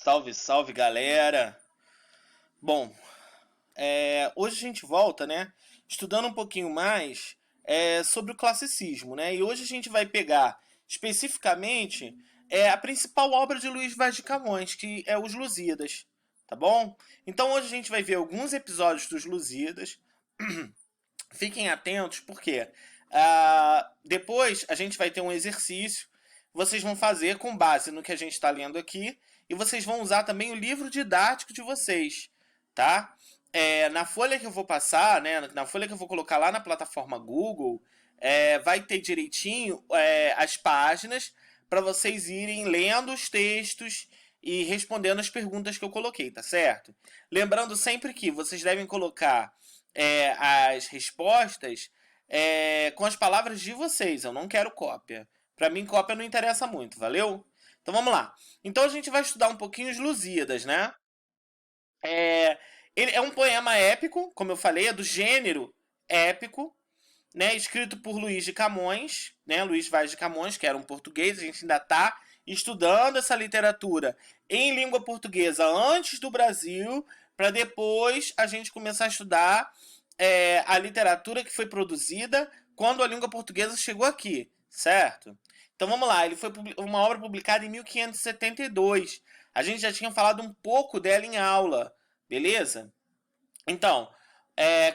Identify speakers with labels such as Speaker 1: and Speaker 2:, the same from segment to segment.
Speaker 1: Salve, salve, galera! Bom, hoje a gente volta, né? Estudando um pouquinho mais sobre o classicismo, né? E hoje a gente vai pegar especificamente a principal obra de Luís Vaz de Camões, que é Os Lusíadas, tá bom? Então hoje a gente vai ver alguns episódios dos Lusíadas. Fiquem atentos, porque depois a gente vai ter um exercício. Vocês vão fazer com base no que a gente está lendo aqui. E vocês vão usar também o livro didático de vocês, tá? Na folha que eu vou passar, né, na folha que eu vou colocar lá na plataforma Google, vai ter direitinho as páginas para vocês irem lendo os textos e respondendo as perguntas que eu coloquei, tá certo? Lembrando sempre que vocês devem colocar as respostas com as palavras de vocês. Eu não quero cópia. Para mim, cópia não interessa muito, valeu? Então vamos lá. Então a gente vai estudar um pouquinho os Lusíadas, né? É, ele é um poema épico, como eu falei, é do gênero épico, né? Escrito por Luís de Camões, né? Luís Vaz de Camões, que era um português. A gente ainda está estudando essa literatura em língua portuguesa antes do Brasil, para depois a gente começar a estudar a literatura que foi produzida quando a língua portuguesa chegou aqui, certo? Então vamos lá, ele foi uma obra publicada em 1572. A gente já tinha falado um pouco dela em aula, beleza? Então,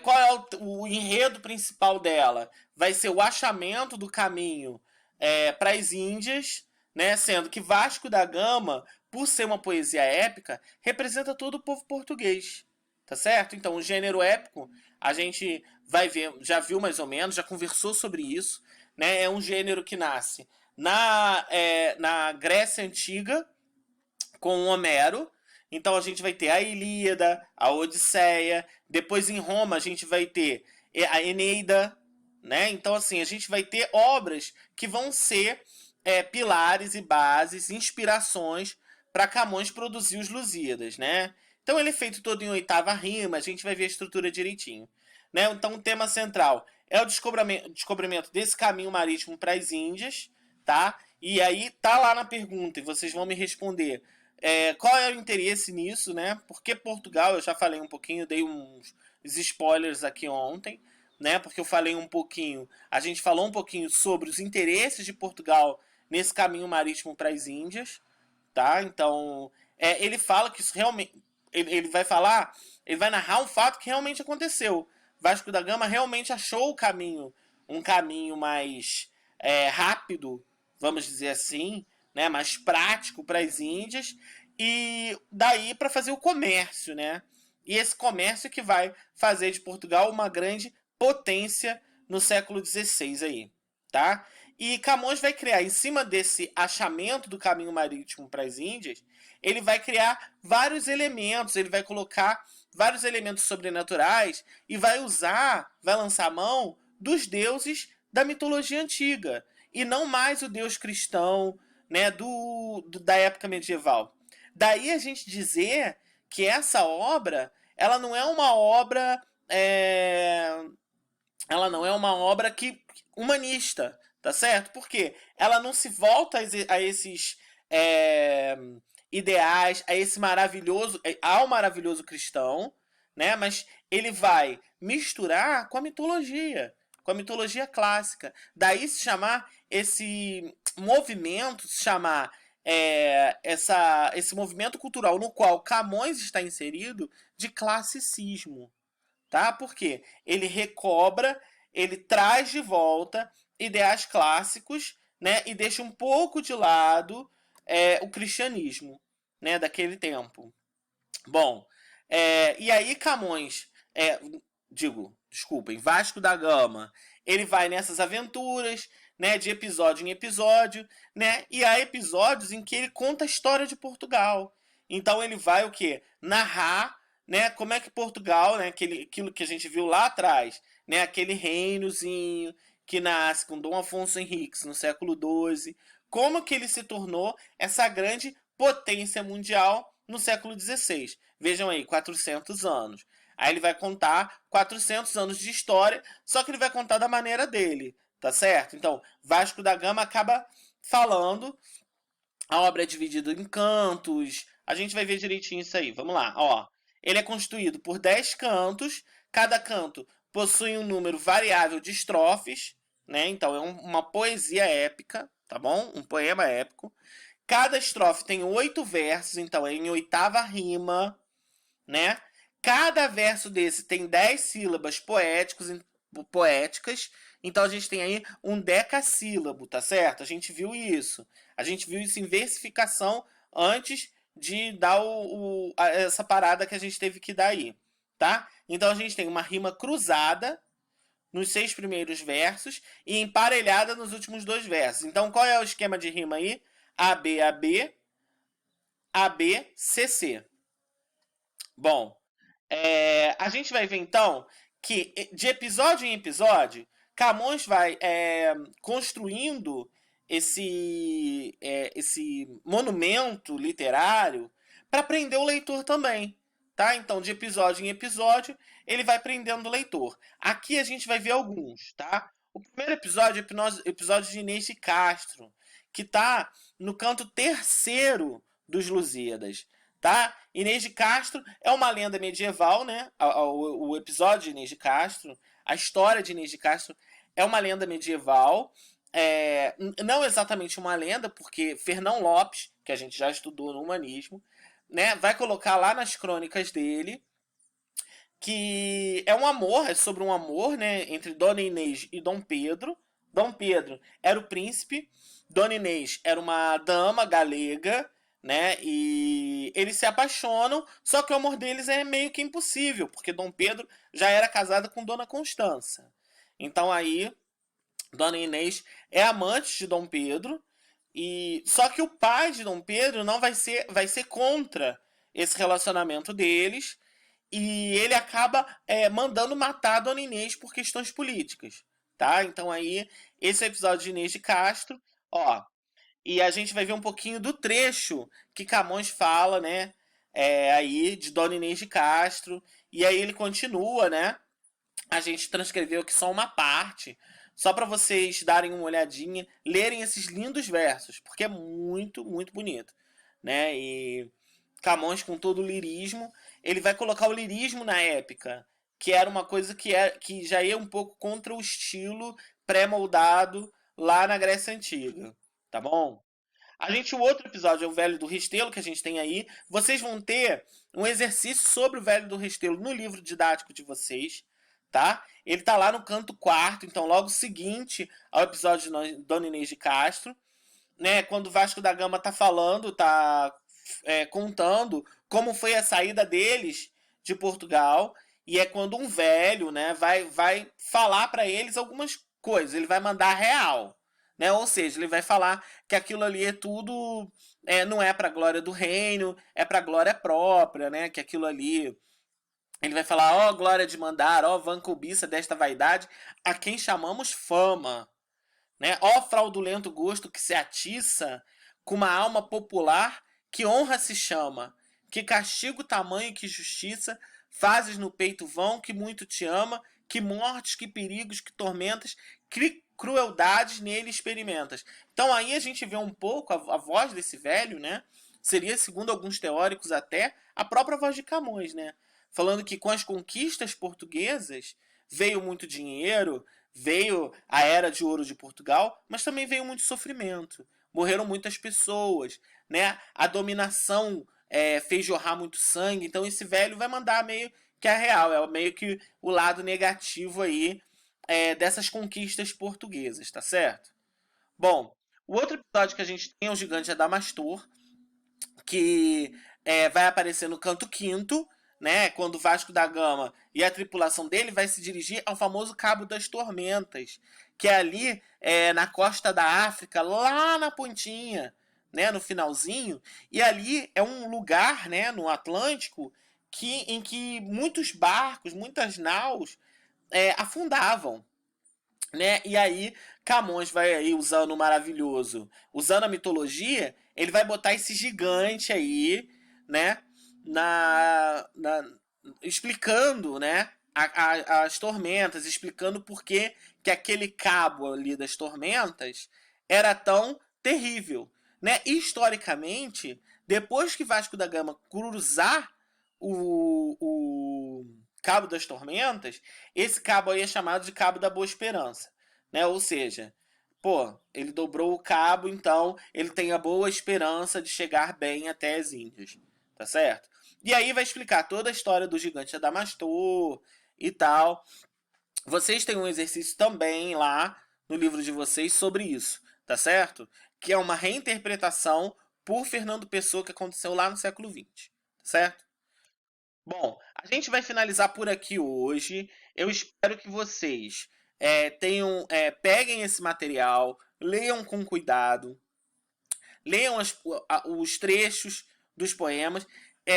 Speaker 1: qual é o enredo principal dela? Vai ser o achamento do caminho para as Índias, né? Sendo que Vasco da Gama, por ser uma poesia épica, representa todo o povo português. Tá certo? Então, o gênero épico, a gente vai ver, já viu mais ou menos, já conversou sobre isso. Né? É um gênero que nasce na Grécia Antiga, com Homero. Então a gente vai ter a Ilíada, a Odisseia. Depois em Roma a gente vai ter a Eneida, né? Então assim a gente vai ter obras que vão ser pilares e bases, inspirações para Camões produzir os Lusíadas, né? Então ele é feito todo em oitava rima. A gente vai ver a estrutura direitinho, né? Então o tema central é o descobrimento desse caminho marítimo para as Índias, tá? E aí tá lá na pergunta e vocês vão me responder qual é o interesse nisso, né? Porque Portugal, eu já falei um pouquinho, dei uns spoilers aqui ontem, né? Porque eu falei um pouquinho, a gente falou um pouquinho sobre os interesses de Portugal nesse caminho marítimo para as Índias, tá? Então, ele fala que isso realmente, ele vai falar, ele vai narrar um fato que realmente aconteceu. Vasco da Gama realmente achou o caminho, um caminho mais rápido, vamos dizer assim, né, mais prático para as Índias e daí para fazer o comércio, né? E esse comércio que vai fazer de Portugal uma grande potência no século XVI aí, tá? E Camões vai criar, em cima desse achamento do caminho marítimo para as Índias, ele vai criar vários elementos, ele vai colocar vários elementos sobrenaturais e vai lançar a mão dos deuses da mitologia antiga e não mais o deus cristão, né, da época medieval. Daí a gente dizer que essa obra, ela não é uma obra, ela não é uma obra que humanista, tá certo? Porque ela não se volta a esses ideais, a esse maravilhoso, ao maravilhoso cristão, né? Mas ele vai misturar com a mitologia clássica. Daí se chamar esse movimento, se chamar esse movimento cultural no qual Camões está inserido de classicismo, tá? Porque ele recobra, ele traz de volta ideais clássicos, né? E deixa um pouco de lado o cristianismo, né? Daquele tempo. Bom, e aí Camões, desculpem, Vasco da Gama, ele vai nessas aventuras, né, de episódio em episódio, né, e há episódios em que ele conta a história de Portugal. Então ele vai o quê? Narrar, né, como é que Portugal, né, aquilo que a gente viu lá atrás, né, aquele reinozinho que nasce com Dom Afonso Henriques no século XII, como que ele se tornou essa grande potência mundial no século XVI. Vejam aí, 400 anos. Aí ele vai contar 400 anos de história, só que ele vai contar da maneira dele, tá certo? Então, Vasco da Gama acaba falando, a obra é dividida em cantos, a gente vai ver direitinho isso aí. Vamos lá, ó. Ele é constituído por 10 cantos, cada canto possui um número variável de estrofes, né? Então é uma poesia épica, tá bom? Um poema épico. Cada estrofe tem 8 versos, então é em oitava rima, né? Cada verso desse tem 10 sílabas poéticas, então a gente tem aí um decassílabo, tá certo? A gente viu isso. A gente viu isso em versificação antes de dar essa parada que a gente teve que dar aí, tá? Então a gente tem uma rima cruzada nos 6 primeiros versos e emparelhada nos últimos 2 versos. Então qual é o esquema de rima aí? AB, AB, AB, CC. Bom, a gente vai ver então que de episódio em episódio, Camões vai construindo esse monumento literário para prender o leitor também. Tá? Então, de episódio em episódio, ele vai prendendo o leitor. Aqui a gente vai ver alguns. Tá? O primeiro episódio é o episódio de Inês de Castro, que está no canto terceiro dos Lusíadas. Tá? Inês de Castro é uma lenda medieval, né? O episódio de Inês de Castro, a história de Inês de Castro é uma lenda medieval. Não exatamente uma lenda, porque Fernão Lopes, que a gente já estudou no humanismo, né, vai colocar lá nas crônicas dele que é um amor, é sobre um amor, né, entre Dona Inês e Dom Pedro. Dom Pedro era o príncipe, Dona Inês era uma dama galega, né, e eles se apaixonam, só que o amor deles é meio que impossível, porque Dom Pedro já era casado com Dona Constança. Então aí, Dona Inês é amante de Dom Pedro, e só que o pai de Dom Pedro não vai ser contra esse relacionamento deles, e ele acaba mandando matar a Dona Inês por questões políticas, tá? Então aí, esse é o episódio de Inês de Castro, ó, e a gente vai ver um pouquinho do trecho que Camões fala, né, aí de Dona Inês de Castro, e aí ele continua, né, a gente transcreveu aqui só uma parte, só para vocês darem uma olhadinha, lerem esses lindos versos, porque é muito, muito bonito, né, e Camões, com todo o lirismo, ele vai colocar o lirismo na épica, que era uma coisa que já ia um pouco contra o estilo pré-moldado lá na Grécia Antiga, tá bom? O outro episódio é o Velho do Restelo, que a gente tem aí. Vocês vão ter um exercício sobre o Velho do Restelo no livro didático de vocês, tá? Ele tá lá no canto quarto, então logo seguinte ao episódio de Dona Inês de Castro, né? Quando o Vasco da Gama tá falando, tá contando como foi a saída deles de Portugal, e é quando um velho, né, vai falar para eles algumas coisas, ele vai mandar real, né? Ou seja, ele vai falar que aquilo ali é tudo não é para a glória do reino, é para a glória própria, né? Que aquilo ali ele vai falar, ó, glória de mandar, ó, vã cobiça desta vaidade, a quem chamamos fama, né? Ó fraudulento gosto que se atiça com uma alma popular que honra se chama, que castigo tamanho que justiça fazes no peito vão que muito te ama, que mortes, que perigos, que tormentas, que crueldades nele experimentas. Então aí a gente vê um pouco a voz desse velho, né? Seria, segundo alguns teóricos até, a própria voz de Camões, né? Falando que com as conquistas portuguesas veio muito dinheiro, veio a era de ouro de Portugal, mas também veio muito sofrimento. Morreram muitas pessoas, né? A dominação fez jorrar muito sangue, então esse velho vai mandar meio que a real, é meio que o lado negativo aí dessas conquistas portuguesas, tá certo? Bom, o outro episódio que a gente tem é o Gigante Adamastor, que vai aparecer no canto quinto, né, quando o Vasco da Gama e a tripulação dele vai se dirigir ao famoso Cabo das Tormentas, que é ali na costa da África, lá na pontinha, né, no finalzinho, e ali é um lugar, né, no Atlântico, em que muitos barcos, muitas naus afundavam, né? E aí Camões vai aí usando o maravilhoso, usando a mitologia, ele vai botar esse gigante aí, né? Explicando, né? As tormentas, explicando por que aquele cabo ali das tormentas era tão terrível, né? Historicamente, depois que Vasco da Gama cruzar o Cabo das Tormentas, esse cabo aí é chamado de Cabo da Boa Esperança, né? Ou seja, pô, ele dobrou o cabo, então ele tem a boa esperança de chegar bem até as Índias, tá certo? E aí vai explicar toda a história do gigante Adamastor e tal. Vocês têm um exercício também lá no livro de vocês sobre isso, tá certo? Que é uma reinterpretação por Fernando Pessoa que aconteceu lá no século XX, tá certo? Bom, a gente vai finalizar por aqui hoje. Eu espero que vocês peguem esse material, leiam com cuidado, leiam os trechos dos poemas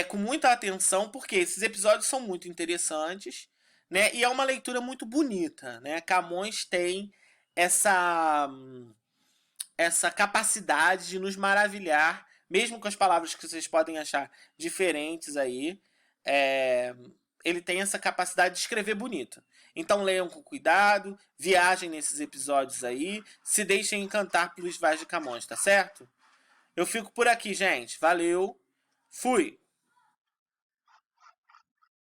Speaker 1: com muita atenção, porque esses episódios são muito interessantes, né? E é uma leitura muito bonita, né? Camões tem essa essa capacidade de nos maravilhar, mesmo com as palavras que vocês podem achar diferentes aí. É, ele tem essa capacidade de escrever bonito. Então leiam com cuidado, viajem nesses episódios aí, se deixem encantar pelos Vaz de Camões, tá certo? Eu fico por aqui, gente. Valeu. Fui.